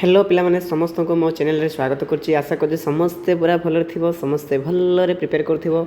Hello पिला माने समस्त को मो चैनल रे स्वागत करछि। आशा करछि समस्ते पूरा भलर थिबो, समस्ते भलरे प्रिपेयर करथिबो।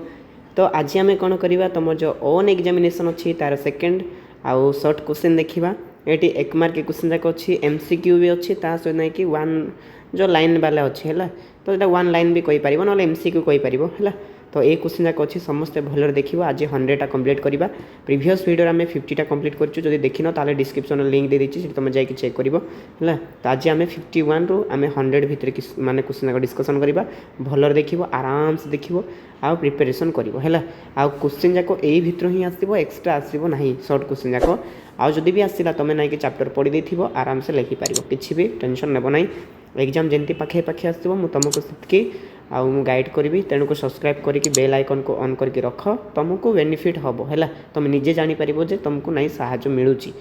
तो आज आमे कोन करबा तुम जो ओन एग्जामिनेशन अछि तार सेकंड आउ शॉर्ट क्वेश्चन देखिबा। एटी 1 मार्क के क्वेश्चन जाक अछि, एमसीक्यू भी अछि, ता सो नै कि वन जो लाइन वाला अछि हैला। तो एटा वन लाइन भी कहि परिबो न एमसीक्यू कहि परिबो हैला। तो ए क्वेश्चन जाक अछि समस्ते भलर देखिबो। आज 100 टा कंप्लीट करबा। प्रीवियस वीडियो आमे 50 टा कंप्लीट करछु। जदि देखिनो ताले डिस्क्रिप्शन लिंक दे दिछि, तुम जाय कि चेक करिवो हैला। तो आज आमे 51 रो आमे 100 भितर कि माने क्वेश्चन जाक डिस्कशन करबा। भलर देखिबो, आराम से देखिबो आ प्रिपरेशन करिवो हैला। आ क्वेश्चन जाक एई भितर ही आसीबो, एक्स्ट्रा आसीबो नाही शॉर्ट क्वेश्चन जाक। आ जदि भी आसीला तमे नै कि चैप्टर पढि देथिबो, आराम से लिखि पारिबो, किछि भी टेंशन नेबो नै। एग्जाम जेंति पाखे पाखे आसीबो मु तुमको सिटकी आ मु गाइड करबी। तेणु को सब्सक्राइब करके बेल आइकन को ऑन करके रख, तुमको बेनिफिट हबो हैला। तुम निजे जानि परिबो जे तुमको नै सहायता मिलुची,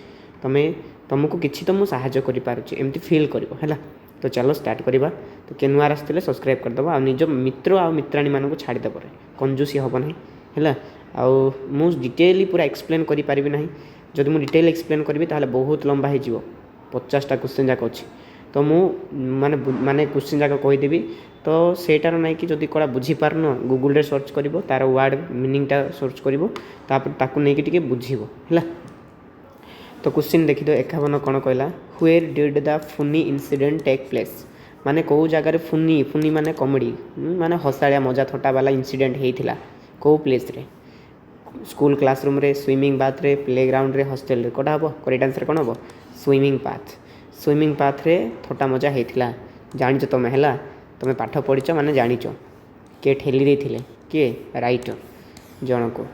तुमको किछि तो मु सहायता करि पारुची एमती फील करिवो हैला। तो चलो स्टार्ट करिबा। तो केनुआ आसथिले सब्सक्राइब कर दबो आ निज मित्र आ मित्राणी मानको छाडी दबो रे, कंजूसी हबो नै हैला। आ मु डिटेली पूरा एक्सप्लेन करि पारिबि नाही। जदि मु डिटेल एक्सप्लेन करबी ताहले बहुत लंबा हे जिवो, 50 टा क्वेश्चन जाक अछि। तो मु माने क्वेश्चन जाक कहि देबी। तो सेटार नै कि जदि कोडा बुझी पारनो गूगल रे सर्च करिवो, तार वर्ड मीनिंग टा सर्च करिवो, तापर ताकु नै कि टिके बुझिवो हैला। तो क्वेश्चन देखि दो 51 कोन कहला, where did the funny incident take place. माने को जगह रे फनी फनी माने कॉमेडी माने हसाळिया मजा थट्टा वाला इंसिडेंट हेइथिला, को प्लेस रे। स्कूल क्लासरूम रे, स्विमिंग बाथ रे, प्लेग्राउंड रे, हॉस्टल रे। कोडा हबो करेक्ट आंसर कोन हबो? Swimming path. स्विमिंग पाथ रे थट्टा मजा हेइथिला। जानिचो तमे हैला, तमे पाठ पढिचो माने जानिचो। के ठेली देथिले? के राइटर जनको।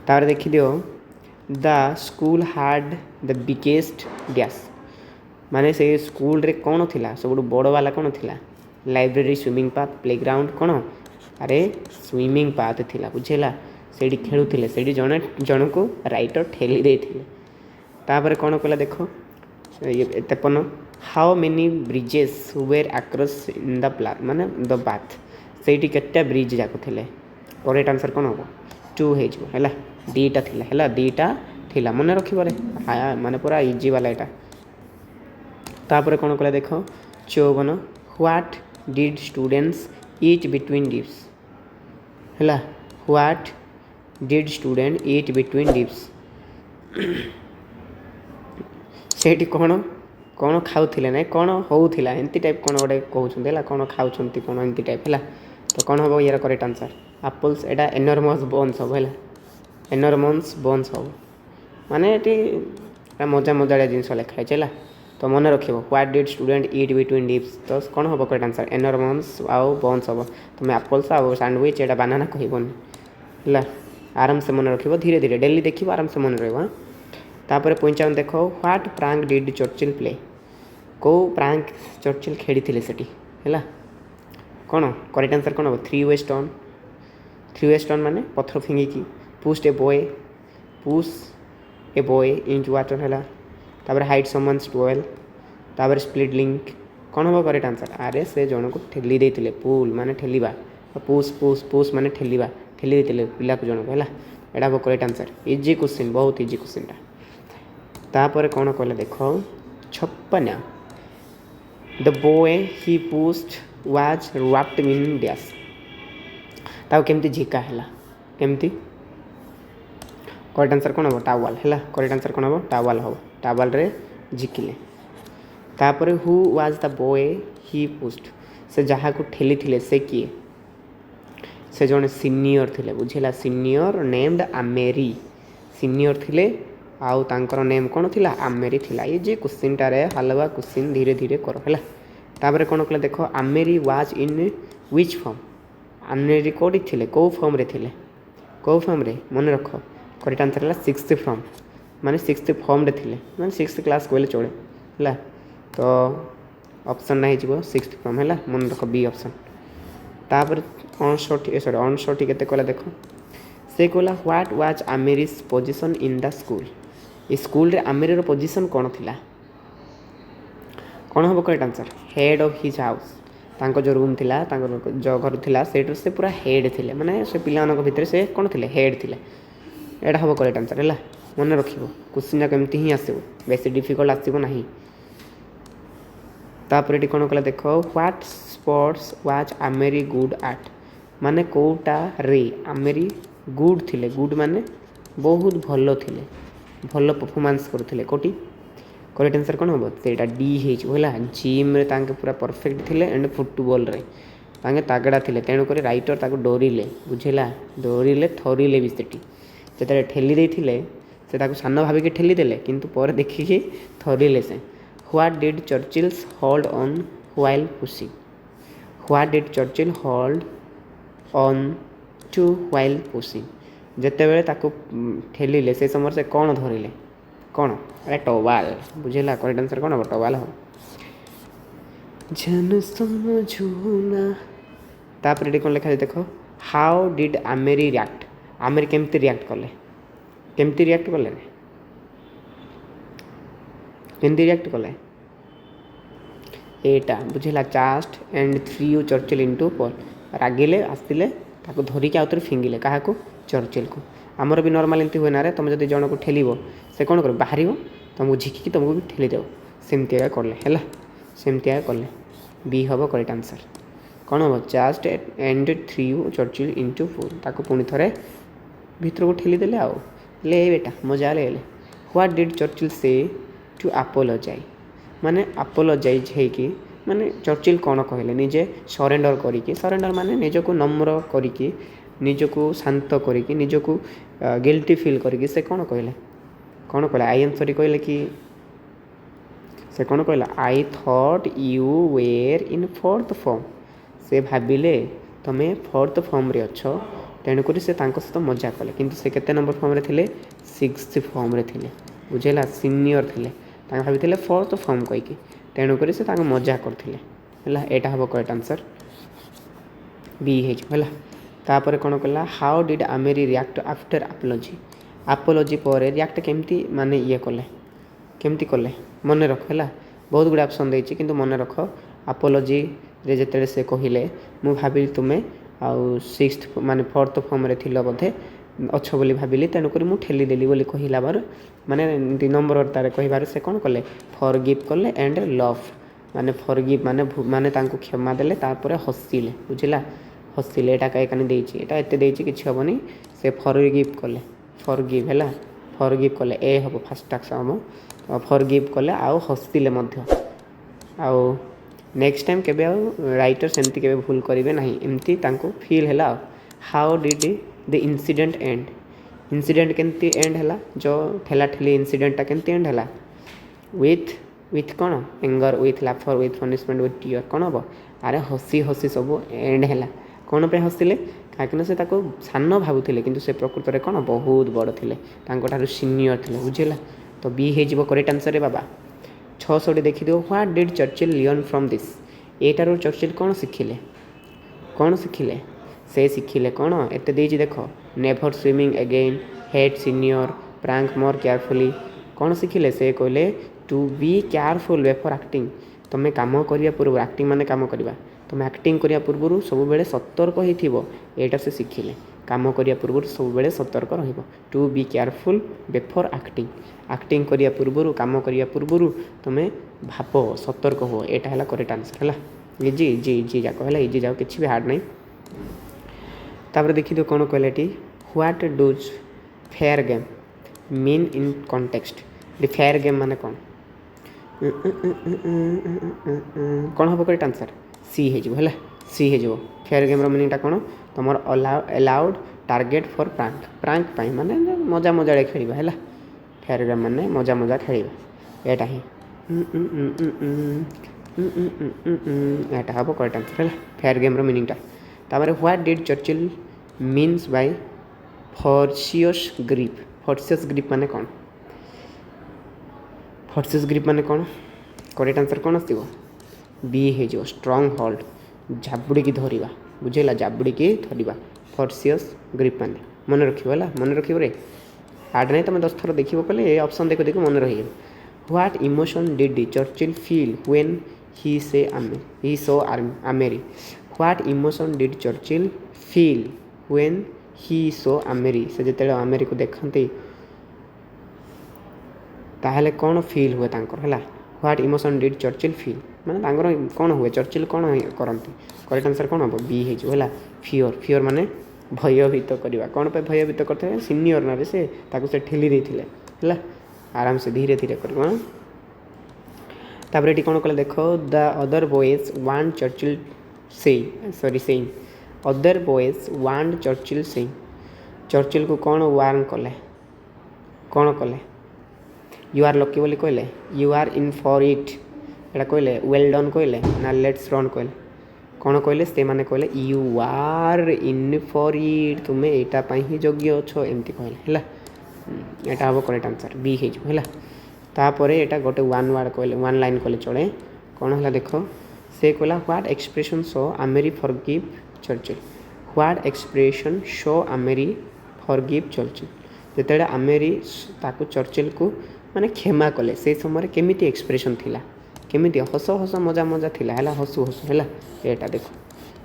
तार देखि दियो, द स्कूल हाड द बिगेस्ट डैश। माने से स्कूल रे कौन थिला सब बड़ वाला कौन थिला? लाइब्रेरी, स्विमिंग पाथ, प्लेग्राउंड कौन? अरे स्विमिंग पाथ थिला, बुझेला। सेडी खेलुथिले, सेडी जने जन को राइटर ठेली देथिले। तापर कौन कहला देखो, ये 53 how many bridges were across in the plan माने द बाथ। सेठी केते ब्रिज जाको थिले? करेक्ट आंसर कौन हो? 2 हे जो हैला। दीटा थिला हैला, दीटा थिला मने रखिबो रे। माने पूरा इजी वाला एटा। तापर कौन कहला देखो, 54 what did students eat between dips हैला। What did student eat between dips. सेठी कौन कौन खाउथिले नै कौन होउथिला एंती टाइप कौन गोटे कहउछन हैला, कौन खाउछंती कौन एंती टाइप हैला। तो कौन हबो यार करेक्ट आंसर? एप्पल्स। एटा एनॉर्मस बोन्स हबो हैला, एनॉर्मस बोन्स हबो माने एटी मजा मजाड़िया जिनस लेखा हैला। तो मन रखिबो, what did student eat between dips. तो कौन हबो करेक्ट आंसर? एनॉर्मस आउ बोन्स हबो। तुम एप्पल्स आउ सैंडविच एटा बनाना कहबोनी हैला। आराम से मन रखिबो, धीरे धीरे डेली देखिबो, आराम से मन रहइबो। तापर 55 देखो, what prank did Churchill play. को प्रैंक चर्चिल खेली थिले सेठी हैला। कौन करेक्ट आंसर कौन हबो? 3 वे स्टोन। 3 वे स्टोन माने पत्थर फिंगी की push a boy into water हैला। तापर हाइट समवन्स टवेल। तापर स्प्लिट लिंक। कौन हबो करेक्ट आंसर? अरे से जन को ठेली देथिले, पुल माने ठेलीबा, पुश पुश पुश माने ठेलीबा, ठेली देथिले पिला को जन को हैला। एडा हबो करेक्ट आंसर। इजी क्वेश्चन, बहुत इजी क्वेश्चन टा। तापर कौन कहले देखो, 56 the boy he pushed was wrapped in dash. ताऊ केमती झिका हैला, केमती? करेक्ट आंसर कौन हबो? टावल हैला। करेक्ट आंसर कौन हबो? टावल हबो। टावल रे झिकिले। तापर who was the boy he pushed. से जहा को ठेली थिले से किए? से जने सीनियर थिले, बुझिला। Senior named Amery. सीनियर थिले आउ तांकर नेम कौन थिला? आमेरी थिला। ये जे क्वेश्चन टारे हलवा क्वेश्चन धीरे धीरे करो हैला। तापर कौन कहले देखो, आमेरी वाज इन व्हिच फॉर्म। आमेरी कोडी थिले, को फॉर्म रे थिले? को फॉर्म रे मन रखो। करेक्ट आंसर है 6th फॉर्म माने 6th फॉर्म रे थिले, माने 6th क्लास कहले चले हैला। तो ऑप्शन नहीं जीवो 6th फॉर्म हैला, मन रखो बी ऑप्शन। तापर 59 केते कहला देखो, से कहला what was Amery's position in the school. ए स्कूल रे आमेरी रो पोजीशन कोन थिला? कौन हबो correct answer? Head of his house. तांको जो रूम थिला, तांको जो घर थिला, सेटर से पूरा हेड थिले, माने से पिलानक भितर से कोन थिले? हेड थिले। एटा हबो करेक्ट आंसर हैला। मन रखिबो, क्वेश्चन जा केमती ही आसीबो, बेसी डिफिकल्ट आसीबो नाही। तापर ये कौन कला देख ह्वाट स्पोर्ट्स वाच आमेरी गुड आट माने कोटा रे आमेरी गुड थिले गुड माने बहुत भल थिले भल परफॉर्मेंस करथिले कोटी करेक्ट आंसर कौन हम सेटा डी है जिम रे तांके पूरा परफेक्ट थिले एंड फुटबॉल रे तांके तागड़ा थिले तेणु कर राइटर ताको डरिले बुझेला डरिले थरिले भी सेठी जेते ठेली देथिले से ताको सान भाविक ठेली देले किंतु पर देखिके थरिले से what did Churchill's hold on while pushing what did Churchill hold on to while pushing जेते बेले ताको ठेलिले से समय से कौन धरिले कौन अरे टवाल बुझेला करेक्ट आंसर कौन हम टवाल हम जन समझुना तापर ये कौन लिखा देख हाउ डिड आमेरी रिएक्ट आमेरी केमती रिएक्ट कले केमती रिएक्ट कले केमती रिएक्ट कले एटा बुझेला chased and threw Churchill into pool रागिले आसतिले ताको धरिक आउथरे फिंगिले काहाको चर्चिल को आमर भी नॉर्मल एमती हुए ना रे तुम जब जन को ठेलिबो से कौन कर बाहर तुमको झिकी तुमको भी ठेली देव सेमती कले है सेमती कले बी हम करेक्ट आंसर कौन हम chaste and threw Churchill into four ताको पुणी थे भीतर को ठेली देले आउ ले बेटा मजा ले व्हाट डिड चर्चिल से टू अपोलोजाइज माने अपोलोजाइज है कि माने चर्चिल कौन कहले निजे सरेंडर करिकी सरेंडर माने निजको नम्र करिकी निजको शांत करिकी निजको गिल्टी फील करिकी से कौन कहले आई एम सॉरी कहले कि से कौन कहला I thought you were in fourth form से भाविले तुम्हें फोर्थ फॉर्म रे अच्छो तेणुक से सहित मजा कले किंतु से केते नंबर फॉर्म रे थिले सिक्स्थ फॉर्म रे थिले बुझेला सीनियर थिले भाभी फोर्थ फॉर्म कहीकि तेणुक से मजा करथिले है एटा हम करेक्ट आंसर बी है तापर कौन कला how did Amery react after apology apology पर रिएक्ट केमती माने ये कले केमती कले मन रख है बहुत गुड़ा ऑप्शन देछि किंतु मन रख अपोलॉजी रे जेते से कहले मु भाबिल तुमे आउ सिक्स्थ माने फोर्थ फॉर्म रे थिलो बोधे अच्छो बोली भाविली तेणुक मु ठेली देली बोली कहला बार माने 2 नंबर तारे कहिबार से कौन कले फॉरगिव कले एंड लव माने फॉरगिव माने माने तांको क्षमा देले तापर हसिले बुझिला हसिले एटा कई कानी देछि एटा एते देछि किछ हबनी से फॉरगिव कले ए हबो फर्स्ट एक्शन हम फॉरगिव कले आउ हसिले मध्य आउ नेक्स्ट टाइम केबे राइटर सेमती केबे भूल करिवे नाही एमती तांको फील हैला how did the incident and incident केमती एंड हैला जो ठेला ठेली इंसिडेंट ता केमती एंड हैला विथ कौन anger with laughter with punishment with tear कौन हम अरे हसी हसी सब एंड हैला कौन पे हसिले कहीं से सान भावुले किंतु से प्रकृत में कौन बहुत बड़ थे सीनियर थे बुझेगा तो बी हो करेक्ट आंसर रे बाबा 600 देखिद what did Churchill learn from this एटार चर्चिल कौन शिखिले से शिखिले कौन एत देख never swimming again head senior prank more carefully कौन शिखिले से कहले to be careful before acting तुम्हें काम करने पूर्व एक्टिंग माने काम करवा तुम एक्टिंग करने पूर्व सब बेले सतर्क होटा से शिखिले काम करने पूर्व सब बेले सतर्क to be careful before acting acting करने पूर्व काम करने पूर्व तुम्हें भाव सतर्क हो यहाँ है करेक्ट आंसर है इजी इजी इजी जाक है इजी जाक किसी भी हार्ड नहीं तापर देखी दो कौन कहले what does fair game mean in context fair game माने कौन कौन हम करेक्ट आंसर सी है सी हो फेयर गेम मीनिंगटा कौन तुम अलाउड टार्गेट फॉर प्रांक प्रांक पाई माने मजा मजा खेल है फेयर गेम माने मजा मजा खेल एटा ही एटा हम करेक्ट आंसर है फेयर गेम मीनिंगटा तापर what did Churchill means by ferocious grip माने कौन फॉर्सियस ग्रिप माने कौन करेक्ट आंसर कौन आसो बी हो स्ट्रॉन्ग होल्ड झाबुड़ी की धरिबा बुझेला झाबुड़ी की धरिबा फॉर्सियस ग्रिप माने मन रखिबो है मन रखिबो रे हार्ड नहीं तुम 10 थर देखिबो कहले ए ऑप्शन देखो देखो मन रही what emotion did Churchill feel when he saw Amery what emotion did Churchill feel when he saw Amery से जेते आमेरी को देखते ताहले कौन फील हुए तांकर है what emotion did Churchill feel ମାନେ ତାଙ୍କର କ'ଣ ହୁଏ ଚର୍ଚ୍ଚିଲ୍ କ'ଣ କରନ୍ତି କରେକ୍ଟ ଆନ୍ସର୍ କ'ଣ ହେବ ବି ହେଇଯିବ ହେଲା। ଫିଓର ମାନେ ଭୟଭୀତ କରିବା। କ'ଣ ପାଇଁ ଭୟଭୀତ କରିଥିଲେ ସିନିୟର ନାରେ ସେ ତାକୁ ସେ ଠେଲି ଦେଇଥିଲେ ହେଲା ଆରାମସେ ଧୀରେ ଧୀରେ କରିବ। ତାପରେ ଏଠି କ'ଣ କଲେ ଦେଖ the other boys want Churchill saying other boys want Churchill saying ଚର୍ଚ୍ଚିଲ୍କୁ କ'ଣ ୱାର୍ନ କଲେ କ'ଣ କଲେ ୟୁ ଆର୍ ଲକି ବୋଲି କହିଲେ ୟୁ ଆର୍ ଇନ୍ ଫର୍ ଇଟ୍ ଏଇଟା କହିଲେ ୱେଲ୍ ଡନ୍ କହିଲେ ନା ଲେଟ୍ସ ରନ୍ କହିଲେ କ'ଣ କହିଲେ ସେମାନେ କହିଲେ ୟୁ ଆର୍ ଇନ୍ ଫର୍ ଇଟ୍ ତୁମେ ଏଇଟା ପାଇଁ ହିଁ ଯୋଗ୍ୟ ଅଛ ଏମିତି କହିଲେ ହେଲା। ଏଇଟା ହେବ କରେକ୍ଟ ଆନ୍ସର୍ ବି ହେଇଯିବ ହେଲା। ତାପରେ ଏଇଟା ଗୋଟେ ୱାନ୍ ୱାର୍ଡ଼ କହିଲେ ୱାନ୍ ଲାଇନ୍ କହିଲେ ଚଳେ କ'ଣ ହେଲା ଦେଖ ସେ କହିଲା what expression show Amery forgive Churchill what expression show Amery forgive Churchill ଯେତେବେଳେ ଆମେରି ତାକୁ ଚର୍ଚ୍ଚିଲ୍କୁ ମାନେ କ୍ଷମା କଲେ ସେଇ ସମୟରେ କେମିତି ଏକ୍ସପ୍ରେସନ୍ ଥିଲା କେମିତି ହସ ହସ ମଜା ମଜା ଥିଲା ହେଲା ହସୁ ହସୁ ହେଲା। ଏଇଟା ଦେଖ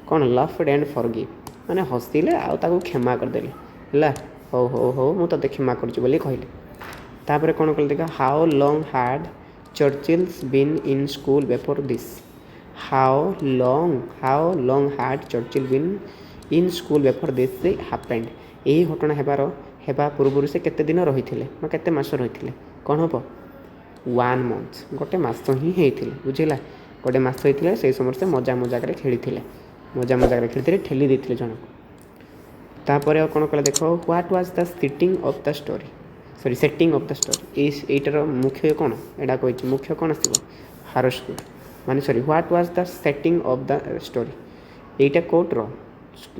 କ'ଣ ଲଭ୍ଡ ଆଣ୍ଡ ଫର୍ଗିଭ୍ ମାନେ ହସିଲେ ଆଉ ତାକୁ କ୍ଷମା କରିଦେଲେ ହେଲା ହଉ ହଉ ହଉ ମୁଁ ତୋତେ କ୍ଷମା କରୁଛି ବୋଲି କହିଲେ। ତାପରେ କ'ଣ କଲେ ଦେଖ how long had Churchill's been in school before this how long had Churchill been in school before this happened ଏହି ଘଟଣା ହେବା ପୂର୍ବରୁ ସେ କେତେ ଦିନ ରହିଥିଲେ ବା କେତେ ମାସ ରହିଥିଲେ କ'ଣ ହେବ 1 month ଗୋଟେ ମାସ ହିଁ ହେଇଥିଲେ ବୁଝିଲା ଗୋଟେ ମାସ ହେଇଥିଲେ ସେଇ ସମୟରେ ସେ ମଜାରେ ଖେଳିଥିଲେ ଠେଲି ଦେଇଥିଲେ ଜଣକୁ। ତାପରେ ଆଉ କ'ଣ କଲେ ଦେଖ what was the setting of the story ଏଇଟାର ମୁଖ୍ୟ କ'ଣ ଏଇଟା କହିଛି ମୁଖ୍ୟ କ'ଣ ଆସିବ ହାରୋ ସ୍କୁଲ୍ ମାନେ what was the setting of the story ଏଇଟା କୋଉଟର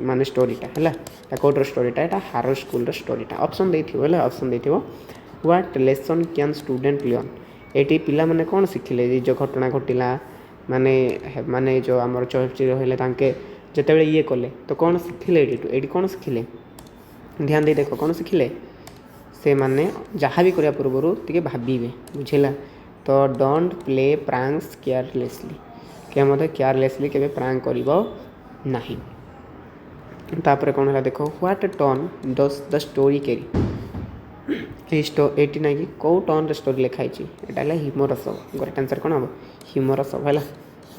ମାନେ ଷ୍ଟୋରିଟା ହେଲା ଏଇଟା କୋଉଟର ଷ୍ଟୋରିଟା ଏଇଟା ହାରୋ ସ୍କୁଲ୍ର ଷ୍ଟୋରିଟା ଅପସନ୍ ଦେଇଥିବ ହେଲା ଅପସନ୍ ଦେଇଥିବ what lesson can student Lyon ଏଇଠି ପିଲାମାନେ କ'ଣ ଶିଖିଲେ ଏ ଯେଉଁ ଘଟଣା ଘଟିଲା ମାନେ ଯେଉଁ ଆମର ଚର୍ଚ୍ଚିଲ୍ ରହିଲେ ତାଙ୍କେ ଯେତେବେଳେ ଇଏ କଲେ ତ କ'ଣ ଶିଖିଲେ ଏଇଠି କ'ଣ ଶିଖିଲେ ଧ୍ୟାନ ଦେଇ ଦେଖ କ'ଣ ଶିଖିଲେ ସେମାନେ ଯାହା ବି କରିବା ପୂର୍ବରୁ ଟିକେ ଭାବିବେ ବୁଝିଲା ତ ଡୋଣ୍ଟ ପ୍ଲେ ପ୍ରାଙ୍କ୍ସ କେୟାରଲେସଲି କେବେ ପ୍ରାଙ୍କ୍ କରିବ ନାହିଁ। ତାପରେ କ'ଣ ହେଲା ଦେଖ what turn does the story carry ଏଇଠି ନାଇଁ କି କେଉଁ ଟର୍ନରେ ଷ୍ଟୋରି ଲେଖା ହେଇଛି ଏଇଟା ହେଲା ହ୍ୟୁମରସ୍ ହେବ କରେକ୍ଟ ଆନ୍ସର୍ କ'ଣ ହେବ ହ୍ୟୁମରସ୍ ହେବ ହେଲା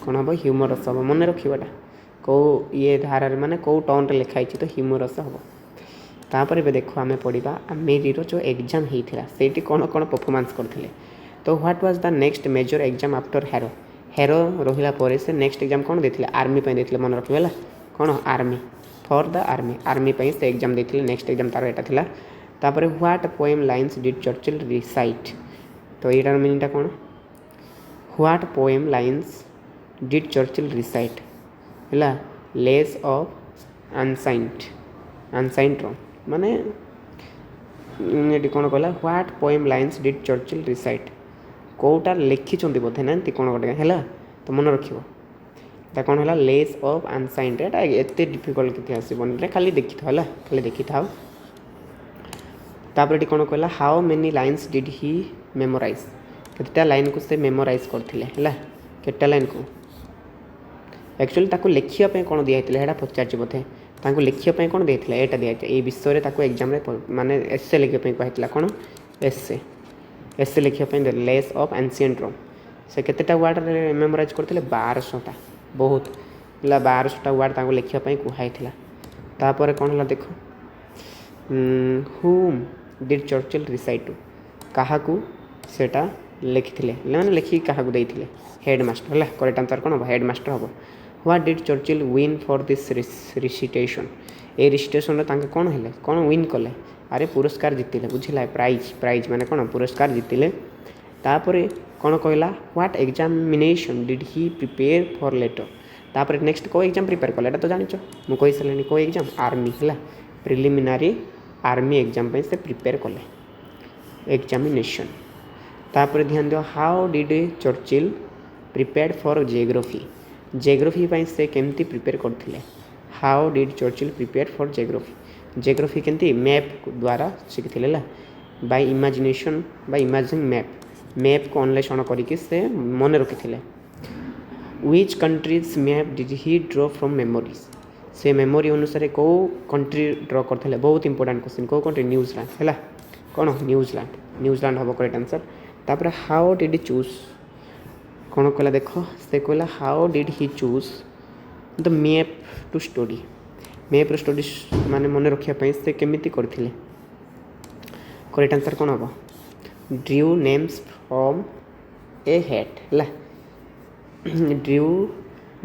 କ'ଣ ହେବ ହ୍ୟୁମରସ୍ ହେବ ମନେ ରଖିବାଟା କେଉଁ ଧାରାରେ ମାନେ କେଉଁ ଟର୍ନରେ ଲେଖା ହେଇଛି ତ ହ୍ୟୁମରସ୍ ହେବ। ତାପରେ ଏବେ ଦେଖ ଆମେ ପଢ଼ିବା ଆମେରିର ଯେଉଁ ଏକ୍ଜାମ୍ ହେଇଥିଲା ସେଇଠି କ'ଣ ପରଫର୍ମାନ୍ସ କରିଥିଲେ ତ what was the next major exam after hero ରହିଲା ପରେ ସେ ନେକ୍ସଟ ଏକ୍ଜାମ୍ କ'ଣ ଦେଇଥିଲେ ଆର୍ମି ପାଇଁ ଦେଇଥିଲେ ମନେ ରଖିବେ ହେଲା କ'ଣ ଆର୍ମି ଫର୍ ଦ ଆର୍ମି ପାଇଁ ସେ ଏକ୍ଜାମ୍ ଦେଇଥିଲେ ନେକ୍ସଟ ଏକ୍ଜାମ୍ ତାର ଏଇଟା ଥିଲା। ତାପରେ what poem lines did Churchill recite ତ ଏଇଟାର ମିନିଂଟା କ'ଣ what poem lines did Churchill recite ହେଲା ଲେସ୍ ଅଫ୍ ଆନସାଇଣ୍ଟ ମାନେ ଏଠି କ'ଣ କହିଲା what poem lines did Churchill recite କେଉଁଟା ଲେଖିଛନ୍ତି ବୋଧେ ନା ଏମିତି କ'ଣ ଗୋଟେ ହେଲା ତ ମନେ ରଖିବ ତା କ'ଣ ହେଲା ଲେସ୍ ଅଫ୍ ଆନସାଇଣ୍ଟ ଏଇଟା ଏତେ ଡିଫିକଲ୍ଟ କିଛି ଆସିବନି ଖାଲି ଦେଖିଥାଅ ହେଲା ଖାଲି ଦେଖିଥାଉ। ତାପରେ ଏଠି କ'ଣ କହିଲା how many lines did he memorize କେତେଟା ଲାଇନ୍କୁ ସେ ମେମୋରାଇଜ୍ କରିଥିଲେ ହେଲା କେତେଟା ଲାଇନ୍କୁ ଆକ୍ଚୁଆଲି ତାକୁ ଲେଖିବା ପାଇଁ କ'ଣ ଦିଆହେଇଥିଲା ସେଇଟା ପଚାରିଛି ବୋଧେ ତାଙ୍କୁ ଲେଖିବା ପାଇଁ କ'ଣ ଦେଇଥିଲା ଏଇଟା ଦିଆହେଇଥିଲା ଏଇ ବିଷୟରେ ତାକୁ ଏକ୍ଜାମ୍ରେ ମାନେ ଏସେ ଲେଖିବା ପାଇଁ କୁହାହେଇଥିଲା କ'ଣ ଏସେ ଲେଖିବା ପାଇଁ ଲେସ୍ ଅଫ୍ ଆନ୍ସିଏଣ୍ଟ ରୋମ୍ ସେ କେତେଟା ୱାର୍ଡ଼ରେ ମେମୋରାଇଜ୍ କରିଥିଲେ 1200ଟା ବହୁତ ହେଲା 1200ଟା ୱାର୍ଡ଼ ତାଙ୍କୁ ଲେଖିବା ପାଇଁ କୁହାହେଇଥିଲା। ତାପରେ କ'ଣ ହେଲା ଦେଖ ହୁମ୍ ଡିଡ୍ ଚର୍ଚ୍ଚିଲ୍ ରିସାଇଟ୍ ଟୁ କାହାକୁ ସେଇଟା ଲେଖିଥିଲେ ମାନେ ଲେଖିକି କାହାକୁ ଦେଇଥିଲେ ହେଡ଼ମାଷ୍ଟର ହେଲା କରେକ୍ଟ ଆନ୍ସର୍ କ'ଣ ହେବ ହେଡ଼ମାଷ୍ଟର ହେବ। What did Churchill win for this recitation ଏଇ ରିସିଟେସନ୍ରେ ତାଙ୍କେ କ'ଣ ହେଲେ କ'ଣ ୱିନ୍ କଲେ ଆରେ ପୁରସ୍କାର ଜିତିଲେ ବୁଝିଲା ପ୍ରାଇଜ୍ ମାନେ କ'ଣ ପୁରସ୍କାର ଜିତିଲେ। ତାପରେ କ'ଣ କହିଲା what examination did he prepare for later ତାପରେ ନେକ୍ସଟ କେଉଁ ଏକ୍ଜାମ୍ ପ୍ରିପେୟାର କଲେ ଏଇଟା ତ ଜାଣିଛ ମୁଁ କହିସାରିଲିଣି କେଉଁ ଏକ୍ଜାମ୍ ଆର୍ମି ହେଲା ପ୍ରିଲିମିନାରୀ ଆର୍ମି ଏକ୍ଜାମ୍ ପାଇଁ ସେ ପ୍ରିପେୟାର କଲେ ଏକ୍ଜାମିନେସନ୍। ତାପରେ ଧ୍ୟାନ ଦିଅ how did Churchill prepared for geography ପାଇଁ ସେ କେମିତି ପ୍ରିପେୟାର କରିଥିଲେ how did Churchill prepare for geography କେମିତି ମ୍ୟାପ୍ ଦ୍ୱାରା ଶିଖିଥିଲେ ହେଲା ବାଇ ଇମାଜିନେସନ୍ ବା ଇମାଜିନ୍ ମ୍ୟାପ୍କୁ ଅନ୍ୱେଷଣ କରିକି ସେ ମନେ ରଖିଥିଲେ। Which countries map did he draw from memories ସେ ମେମୋରି ଅନୁସାରେ କେଉଁ କଣ୍ଟ୍ରି ଡ୍ର କରିଥିଲେ ବହୁତ ଇମ୍ପୋର୍ଟାଣ୍ଟ କ୍ୱେଶ୍ଚିନ୍ କେଉଁ କଣ୍ଟ୍ରି ନ୍ୟୁଜିଲାଣ୍ଡ ହେଲା କ'ଣ ନ୍ୟୁଜିଲାଣ୍ଡ ହେବ କରେକ୍ଟ ଆନ୍ସର୍। ତାପରେ ହାଉ ଡିଡ୍ ଚୁଜ୍ କ'ଣ କହିଲା ଦେଖ, ସେ କହିଲା how did he choose the map to study. ମ୍ୟାପ୍ର ଷ୍ଟଡି ମାନେ ମନେ ରଖିବା ପାଇଁ ସେ କେମିତି କରିଥିଲେ? କରେକ୍ଟ ଆନ୍ସର୍ କ'ଣ ହେବ? Drew names from a hat ହେଲା। Drew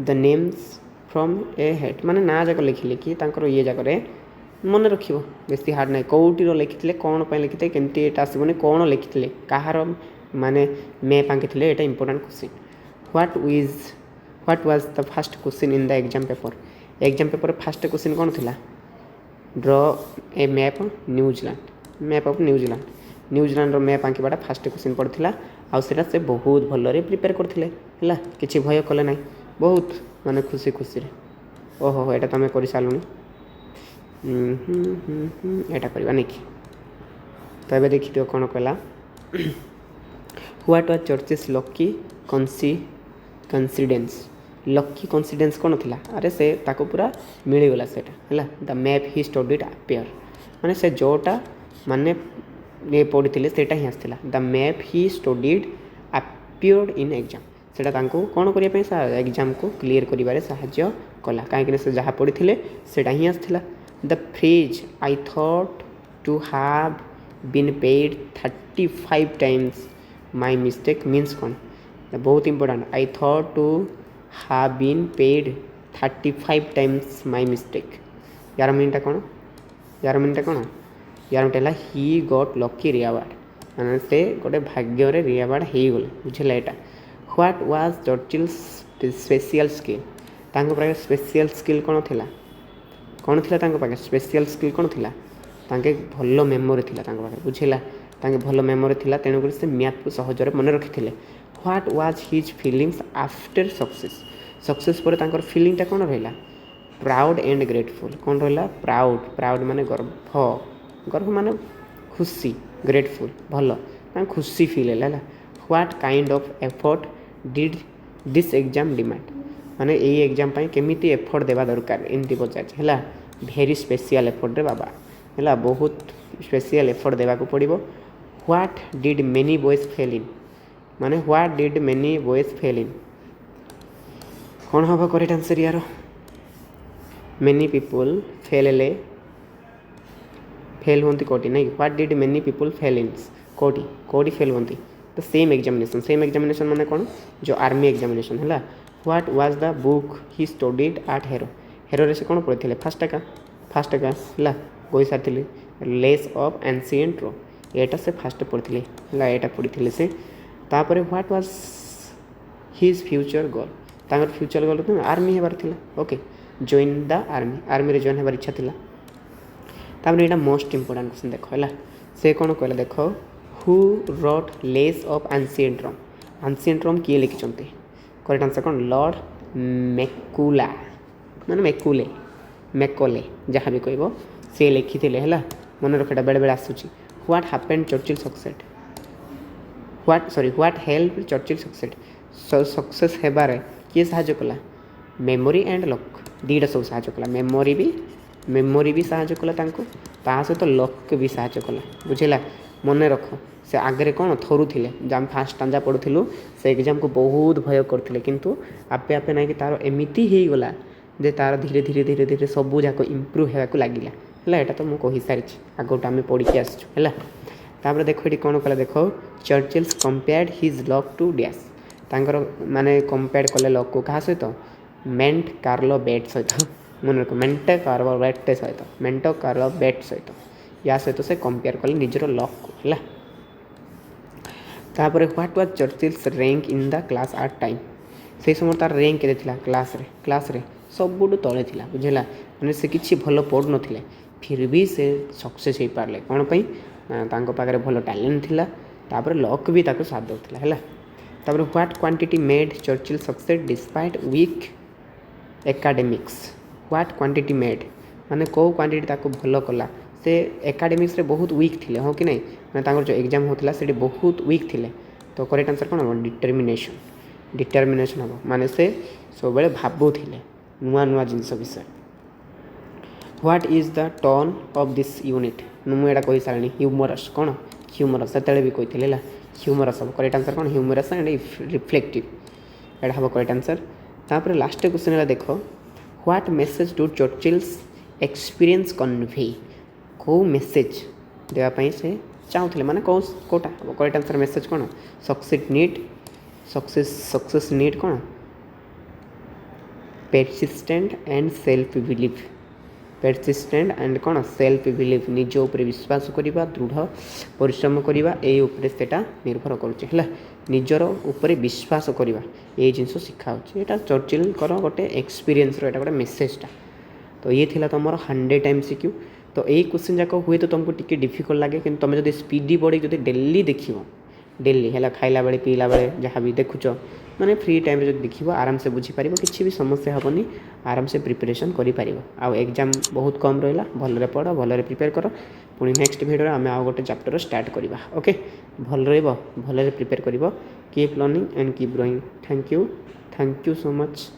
the names from a hat ମାନେ ନାଁ ଯାକ ଲେଖିଲେ କି ତାଙ୍କର ଇଏ ଯାକରେ ମନେ ରଖିବ, ବେଶୀ ହାର୍ଡ଼ ନାହିଁ। କେଉଁଟିର ଲେଖିଥିଲେ, କ'ଣ ପାଇଁ ଲେଖିଥିଲେ, କେମିତି ଏଇଟା ଆସିବନି, କ'ଣ ଲେଖିଥିଲେ, କାହାର ମାନେ ମ୍ୟାପ୍ ଆଙ୍କିଥିଲେ, ଏଇଟା important question. What was the first question in the exam paper? Exam ପେପରରେ ଫାର୍ଷ୍ଟ କ୍ୱେଶ୍ଚିନ୍ କ'ଣ ଥିଲା? Draw A map New Zealand, map of New Zealand. ନ୍ୟୁଜିଲାଣ୍ଡର ମ୍ୟାପ୍ ଆଙ୍କିବାଟା ଫାର୍ଷ୍ଟ କ୍ୱେଶ୍ଚିନ୍ ପଡ଼ିଥିଲା। ଆଉ ସେଇଟା ସେ ବହୁତ ଭଲରେ ପ୍ରିପେୟାର କରିଥିଲେ ହେଲା, କିଛି ଭୟ କଲେ ନାହିଁ, ବହୁତ ମାନେ ଖୁସିରେ। ଓହୋ ଏଇଟା ତୁମେ କରିସାରିଲୁଣି, ଏଇଟା କରିବା ନାଇକି। ତ ଏବେ ଦେଖିଦିଅ କ'ଣ କହିଲା। What was Churchill's lucky coincidence? Lucky coincidence କ'ଣ ଥିଲା? ଆରେ ସେ ତାକୁ ପୁରା ମିଳିଗଲା ସେଇଟା ହେଲା। ଦ ମ୍ୟାପ୍ ହି ଷ୍ଟଡିଡ୍ ଆପିୟର ମାନେ ସେ ଯେଉଁଟା ମାନେ ଇଏ ପଢ଼ିଥିଲେ ସେଇଟା ହିଁ ଆସିଥିଲା। The map he studied appeared in exam, ସେଇଟା ତାଙ୍କୁ କ'ଣ କରିବା ପାଇଁ ଏକ୍ଜାମ୍କୁ କ୍ଲିୟର କରିବାରେ ସାହାଯ୍ୟ କଲା, କାହିଁକିନା ସେ ଯାହା ପଢ଼ିଥିଲେ ସେଇଟା ହିଁ ଆସିଥିଲା। The phrase I thought to have been paid 35 times my mistake means କ'ଣ? ବହୁତ important. I thought to have been paid 35 times my mistake. ୟାର ମିନିଂଟା କ'ଣ? ୟାର ମିନିଂଟା ହେଲା ହି ଗଟ୍ ଲକି ରିୱାର୍ଡ଼, ମାନେ ସେ ଗୋଟେ ଭାଗ୍ୟରେ ରିୱାର୍ଡ଼ ହେଇଗଲେ, ବୁଝିଲା ଏଇଟା। What was Churchill's special skill? ତାଙ୍କ ପାଖରେ ସ୍ପେସିଆଲ୍ ସ୍କିଲ୍ କ'ଣ ଥିଲା? ତାଙ୍କ ପାଖରେ ସ୍ପେସିଆଲ୍ ସ୍କିଲ୍ କ'ଣ ଥିଲା? ତାଙ୍କେ ଭଲ ମେମୋରି ଥିଲା ତାଙ୍କ ପାଖରେ, ବୁଝିଲା। ତାଙ୍କେ ଭଲ ମେମୋରି ଥିଲା, ତେଣୁକରି ସେ ମ୍ୟାଥ୍କୁ ସହଜରେ ମନେ ରଖିଥିଲେ। What was his feelings after success ପରେ ତାଙ୍କର ଫିଲିଂଟା କ'ଣ ରହିଲା? Proud and grateful. କ'ଣ ରହିଲା? ପ୍ରାଉଡ଼୍ ମାନେ ଗର୍ବ ମାନେ ଖୁସି, ଗ୍ରେଟଫୁଲ୍ ଭଲ, ତାଙ୍କୁ ଖୁସି ଫିଲ୍ ହେଲା। What kind of effort did this exam demand? ମାନେ ଏଇ ଏକ୍ଜାମ୍ ପାଇଁ କେମିତି ଏଫର୍ଟ ଦେବା ଦରକାର ଏମିତି ପଚାରିଛି ହେଲା। ଭେରି ସ୍ପେସିଆଲ୍ ଏଫର୍ଟରେ ବାବା ହେଲା, ବହୁତ ସ୍ପେସିଆଲ୍ ଏଫର୍ଟ ଦେବାକୁ ପଡ଼ିବ। What did many boys fail in? ମାନେ what did many boys fail in? କ'ଣ ହେବ କରେକ୍ଟ ଆନ୍ସର୍ ୟାର? ମେନି ପିପୁଲ୍ ଫେଲ୍ ହୁଅନ୍ତି କେଉଁଠି ନାଇଁ? What did many people fail in? କେଉଁଠି ଫେଲ୍ ହୁଅନ୍ତି? ତ ସେମ୍ ଏକ୍ଜାମିନେସନ୍ ମାନେ କ'ଣ? ଯେଉଁ ଆର୍ମି ଏକ୍ଜାମିନେସନ୍ ହେଲା। What was the book he studied at ହେରୋରେ ସେ କ'ଣ ପଢ଼ିଥିଲେ? ଫାଷ୍ଟ ଏକା ହେଲା, କହିସାରିଥିଲି। ଲେସ୍ ଅଫ୍ ଆନ୍ସିଏଣ୍ଟ ରୋମ୍, ଏଇଟା ସେ ଫାଷ୍ଟ ପଢ଼ିଥିଲେ ହେଲା, ଏଇଟା ପଢ଼ିଥିଲେ ସେ। ତାପରେ what was his future goal? ତାଙ୍କର ଫ୍ୟୁଚର୍ ଗୋଲ୍ ଆର୍ମି ହେବାର ଥିଲା। ଓକେ, ଜଏନ୍ ଦ ଆର୍ମିରେ ଜଏନ୍ ହେବାର ଇଚ୍ଛା ଥିଲା। ତାପରେ ଏଇଟା ମୋଷ୍ଟ ଇମ୍ପୋର୍ଟାଣ୍ଟ କ୍ୱେଶ୍ଚନ୍ ଦେଖ ହେଲା। ସେ କ'ଣ କହିଲା ଦେଖ, who wrote lays of ancient Rome କିଏ ଲେଖିଛନ୍ତି? କରେକ୍ଟ ଆନ୍ସର୍ କ'ଣ? ଲର୍ଡ଼ ମେକୋଲେ ଯାହା ବି କହିବ ସେ ଲେଖିଥିଲେ ହେଲା। ମନେ ରଖ, ଏଇଟା ବେଳେବେଳେ ଆସୁଛି। What happened Churchill what help Churchill success ହେବାରେ କିଏ ସାହାଯ୍ୟ କଲା? ମେମୋରି ଆଣ୍ଡ ଲକ୍, ଦୁଇଟା ସବୁ ସାହାଯ୍ୟ କଲା। ମେମୋରି ବି ସାହାଯ୍ୟ କଲା ତାଙ୍କୁ, ତା ସହିତ ଲକ୍ ବି ସାହାଯ୍ୟ କଲା, ବୁଝିଲା। ମନେ ରଖ, ସେ ଆଗରେ କ'ଣ ଥରୁଥିଲେ, ଆମେ ଫାଷ୍ଟ ଷ୍ଟାଞ୍ଜା ପଢ଼ୁଥିଲୁ, ସେ ଏକ୍ଜାମ୍କୁ ବହୁତ ଭୟ କରୁଥିଲେ, କିନ୍ତୁ ଆପେ ନାଇଁକି ତା'ର ଏମିତି ହେଇଗଲା ଯେ ତା'ର ଧୀରେ ସବୁ ଯାକ ଇମ୍ପ୍ରୁଭ୍ ହେବାକୁ ଲାଗିଲା ହେଲା। ଏଇଟା ତ ମୁଁ କହିସାରିଛି, ଆଗଠୁ ଆମେ ପଢ଼ିକି ଆସିଛୁ ହେଲା। ତାପରେ ଦେଖ ଏଠି କ'ଣ କଲା ଦେଖ, ଚର୍ଚ୍ଚିଲ୍ସ କମ୍ପେୟାର୍ଡ ହିଜ୍ ଲକ୍ ଟୁ ଡ୍ୟାସ୍। ତାଙ୍କର ମାନେ କମ୍ପେୟାର୍ଡ କଲେ ଲକ୍କୁ କାହା ସହିତ? ମେଣ୍ଟ କାର୍ଲୋ ବେଟ୍ ସହିତ। ମନେ ରଖ, ମେଣ୍ଟୋ କାର୍ଲୋ ବେଟ୍ ସହିତ, ୟା ସହିତ ସେ କମ୍ପେୟାର କଲେ ନିଜର ଲକ୍କୁ ହେଲା। ତାପରେ what was Churchill's rank in the class at time? ସେହି ସମୟରେ ତା'ର ର୍ୟାଙ୍କ କେତେ ଥିଲା? କ୍ଲାସ୍ରେ ସବୁଠୁ ତଳେ ଥିଲା, ବୁଝିଲା। ମାନେ ସେ କିଛି ଭଲ ପଢ଼ୁନଥିଲେ, ଫିର୍ ବି ସେ ସକ୍ସେସ୍ ହେଇପାରିଲେ। କ'ଣ ପାଇଁ? ତାଙ୍କ ପାଖରେ ଭଲ ଟ୍ୟାଲେଣ୍ଟ ଥିଲା, ତାପରେ ଲକ୍ ବି ତାକୁ ସାଥ ଦେଉଥିଲା ହେଲା। ତାପରେ what quantity made Churchill success despite weak academics? What quantity made ମାନେ କେଉଁ କ୍ୱାଣ୍ଟିଟି ତାକୁ ଭଲ କଲା? ସେ ଏକାଡେମିକ୍ସରେ ବହୁତ ୱିକ୍ ଥିଲେ, ହଁ କି ନାହିଁ? ମାନେ ତାଙ୍କର ଯେଉଁ ଏକ୍ଜାମ୍ ହେଉଥିଲା ସେଠି ବହୁତ ୱିକ୍ ଥିଲେ। ତ କରେକ୍ଟ ଆନ୍ସର୍ କ'ଣ ହେବ? ଡିଟରମିନେସନ୍ ହେବ। ମାନେ ସେ ସବୁବେଳେ ଭାବୁଥିଲେ ନୂଆ ଜିନିଷ ବିଷୟରେ। What is the tone of this unit? ମୁଁ ଏଇଟା କହିସାରିଣି, ହ୍ୟୁମରସ୍। କ'ଣ ହ୍ୟୁମରସ୍? ସେତେବେଳେ ବି କହିଥିଲି ହେଲା, ହ୍ୟୁମରସ୍ ହେବ। କରେକ୍ଟ ଆନ୍ସର୍ କ'ଣ? Humorous and reflective. एटा हम करेक्ट आंसर। तापर लास्ट क्वेश्चन है देख what message do Churchill's experience convey कौ मेसेज देवाई से चाहूले माने कौटा करेक्ट आंसर मेसेज कौन सक्सेस नीड कौन persistent and self believe persistent and कौन सेल्फ बिलीव निज उपर विश्वास करवा दृढ़ परिश्रम करवा सेटा निर्भर करुँचे निजर उपर विश्वास करवा ये जिनस शिखा यहाँ चर्चिल गोटे एक्सपीरियंस रहा गोटे मेसेजटा। तो ये थिला तुम 100 टाइम्स सिक्यू। तो यही क्वेश्चन जाक हुए तो तुमको टिके डिफिकल्ट लगे कि तुम जो स्पीडी बॉडी जो डेली देख डेली है खाइला बेले पीला बेले जहाँ भी देखुच मैंने फ्री टाइम जो देख आराम से बुझीपार किसी भी समस्या हेनी आराम से प्रिपरेशन कर एग्जाम बहुत कम रहा भलरे पढ़ भलरे प्रिपेयर कर पुणी नेक्स्ट वीडियो आम आउ गोटे चैप्टर स्टार्ट करवा ओके भल रहा भलरे प्रिपेयर कर keep learning and keep growing thank you so much.